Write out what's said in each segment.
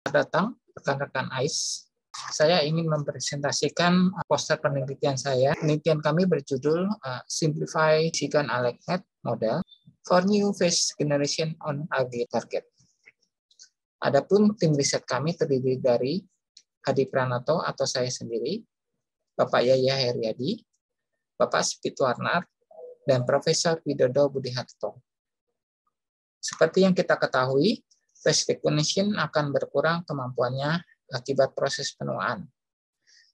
Selamat datang rekan-rekan AIS. Saya ingin mempresentasikan poster penelitian saya. Penelitian kami berjudul Simplify Sigan AlecNet Model for New Phase Generation on Agri Target. Adapun tim riset kami terdiri dari Hadi Pranoto atau saya sendiri, Bapak Yaya Heriadi, Bapak Spit Warnar, dan Profesor Widodo Budiharto. Seperti yang kita ketahui, phase recognition akan berkurang kemampuannya akibat proses penuaan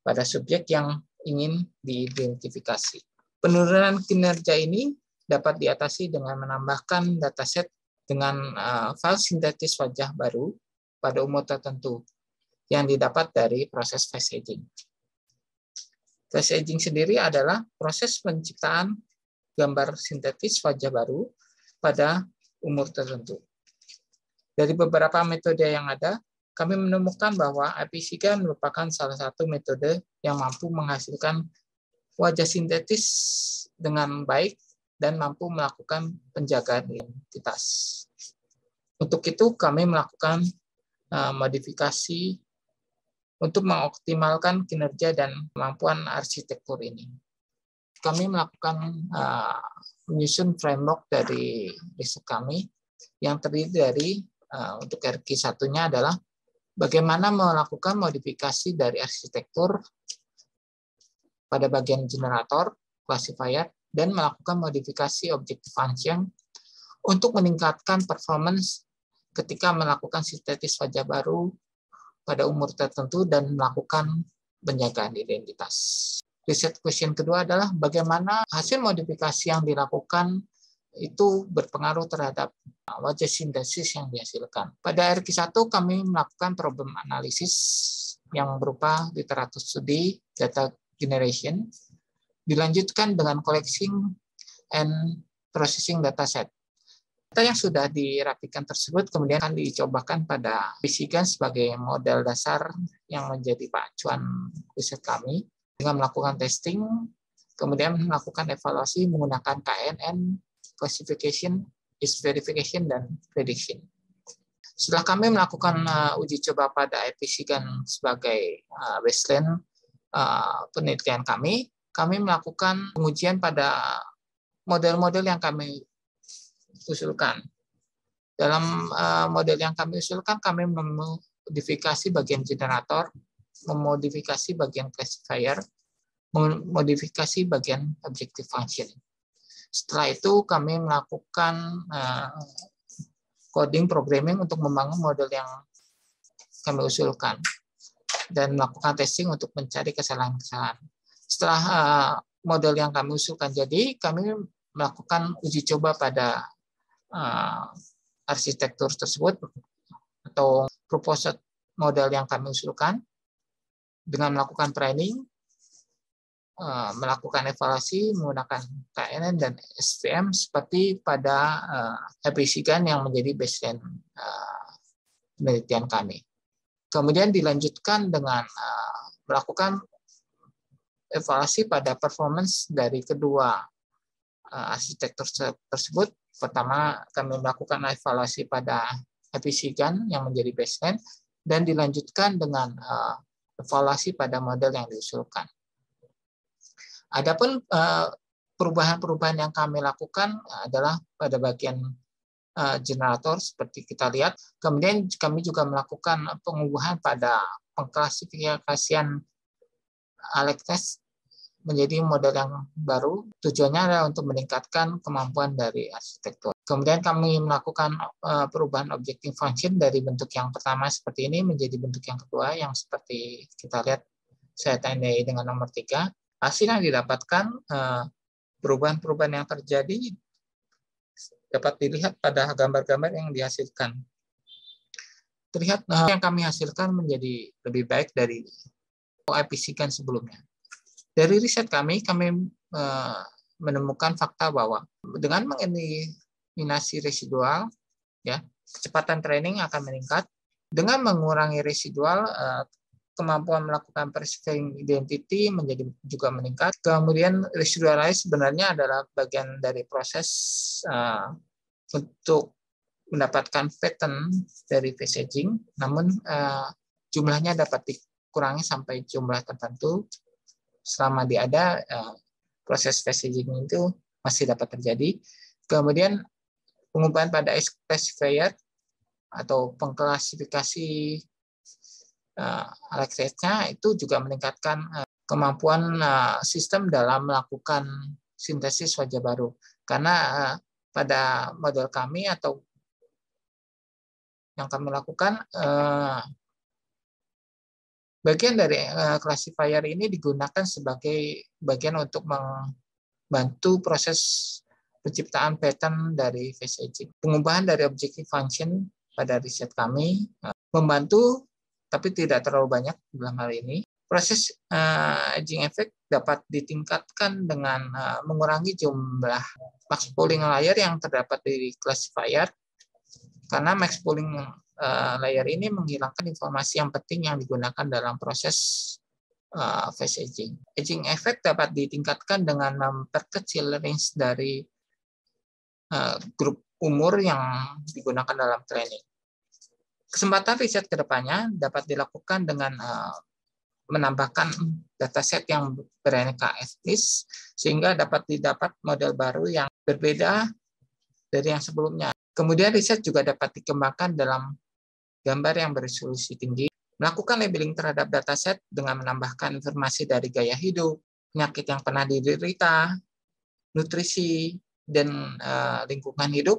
pada subjek yang ingin diidentifikasi. Penurunan kinerja ini dapat diatasi dengan menambahkan dataset dengan file sintetis wajah baru pada umur tertentu yang didapat dari proses phase aging. Phase aging sendiri adalah proses penciptaan gambar sintetis wajah baru pada umur tertentu. Dari beberapa metode yang ada, kami menemukan bahwa IPSIGA merupakan salah satu metode yang mampu menghasilkan wajah sintetis dengan baik dan mampu melakukan penjagaan identitas. Untuk itu, kami melakukan modifikasi untuk mengoptimalkan kinerja dan kemampuan arsitektur ini. Kami melakukan menyusun framework dari riset kami yang terdiri dari untuk RQ1-nya adalah bagaimana melakukan modifikasi dari arsitektur pada bagian generator, classifier, dan melakukan modifikasi objective function untuk meningkatkan performance ketika melakukan sintetis wajah baru pada umur tertentu dan melakukan penjagaan identitas. Riset question kedua adalah bagaimana hasil modifikasi yang dilakukan itu berpengaruh terhadap wajah sintesis yang dihasilkan. Pada RQ1 kami melakukan problem analisis yang berupa literatur studi, data generation, dilanjutkan dengan collecting and processing dataset. Data yang sudah dirapikan tersebut kemudian akan dicobakan pada IPSIGA sebagai model dasar yang menjadi pacuan riset kami dengan melakukan testing, kemudian melakukan evaluasi menggunakan KNN, classification, is verification, dan prediction. Setelah kami melakukan uji coba pada IPSIGA sebagai baseline penelitian kami melakukan pengujian pada model-model yang kami usulkan. Dalam model yang kami usulkan, kami memodifikasi bagian generator, memodifikasi bagian classifier, memodifikasi bagian objective function. Setelah itu kami melakukan coding programming untuk membangun model yang kami usulkan dan melakukan testing untuk mencari kesalahan-kesalahan. Setelah model yang kami usulkan jadi, kami melakukan uji coba pada arsitektur tersebut atau proposed model yang kami usulkan dengan melakukan training, melakukan evaluasi menggunakan KNN dan SVM seperti pada IPSIGA yang menjadi baseline penelitian kami. Kemudian dilanjutkan dengan melakukan evaluasi pada performance dari kedua arsitektur tersebut. Pertama, kami melakukan evaluasi pada IPSIGA yang menjadi baseline dan dilanjutkan dengan evaluasi pada model yang diusulkan. Adapun perubahan-perubahan yang kami lakukan adalah pada bagian generator seperti kita lihat. Kemudian kami juga melakukan pengubahan pada pengklasifikasian AlecNet menjadi model yang baru. Tujuannya adalah untuk meningkatkan kemampuan dari arsitektur. Kemudian kami melakukan perubahan objective function dari bentuk yang pertama seperti ini menjadi bentuk yang kedua yang seperti kita lihat saya tandai dengan nomor 3. Hasil yang didapatkan, perubahan-perubahan yang terjadi dapat dilihat pada gambar-gambar yang dihasilkan. Terlihat yang kami hasilkan menjadi lebih baik dari IPSIGA sebelumnya. Dari riset kami menemukan fakta bahwa dengan mengeliminasi residual, ya, kecepatan training akan meningkat. Dengan mengurangi residual, kemampuan melakukan persifying identity menjadi juga meningkat. Kemudian residualize sebenarnya adalah bagian dari proses untuk mendapatkan pattern dari face aging, namun jumlahnya dapat dikurangi sampai jumlah tertentu. Selama ada proses face aging itu masih dapat terjadi. Kemudian pengubahan pada age classifier atau pengklasifikasi Alexa itu juga meningkatkan kemampuan sistem dalam melakukan sintesis wajah baru. Karena pada model kami atau yang kami lakukan, bagian dari classifier ini digunakan sebagai bagian untuk membantu proses penciptaan pattern dari face aging. Pengubahan dari objective function pada riset kami membantu, tapi tidak terlalu banyak dalam hal ini. Proses aging effect dapat ditingkatkan dengan mengurangi jumlah max pooling layer yang terdapat di classifier, karena max pooling layer ini menghilangkan informasi yang penting yang digunakan dalam proses face aging. Aging effect dapat ditingkatkan dengan memperkecil range dari grup umur yang digunakan dalam training. Kesempatan riset ke depannya dapat dilakukan dengan menambahkan dataset yang beraneka etnis, sehingga dapat didapat model baru yang berbeda dari yang sebelumnya. Kemudian riset juga dapat dikembangkan dalam gambar yang beresolusi tinggi, melakukan labeling terhadap dataset dengan menambahkan informasi dari gaya hidup, penyakit yang pernah diderita, nutrisi, dan lingkungan hidup,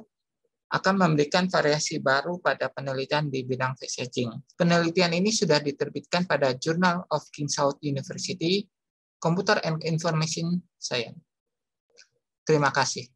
akan memberikan variasi baru pada penelitian di bidang face aging. Penelitian ini sudah diterbitkan pada Journal of King's South University, Computer and Information Science. Terima kasih.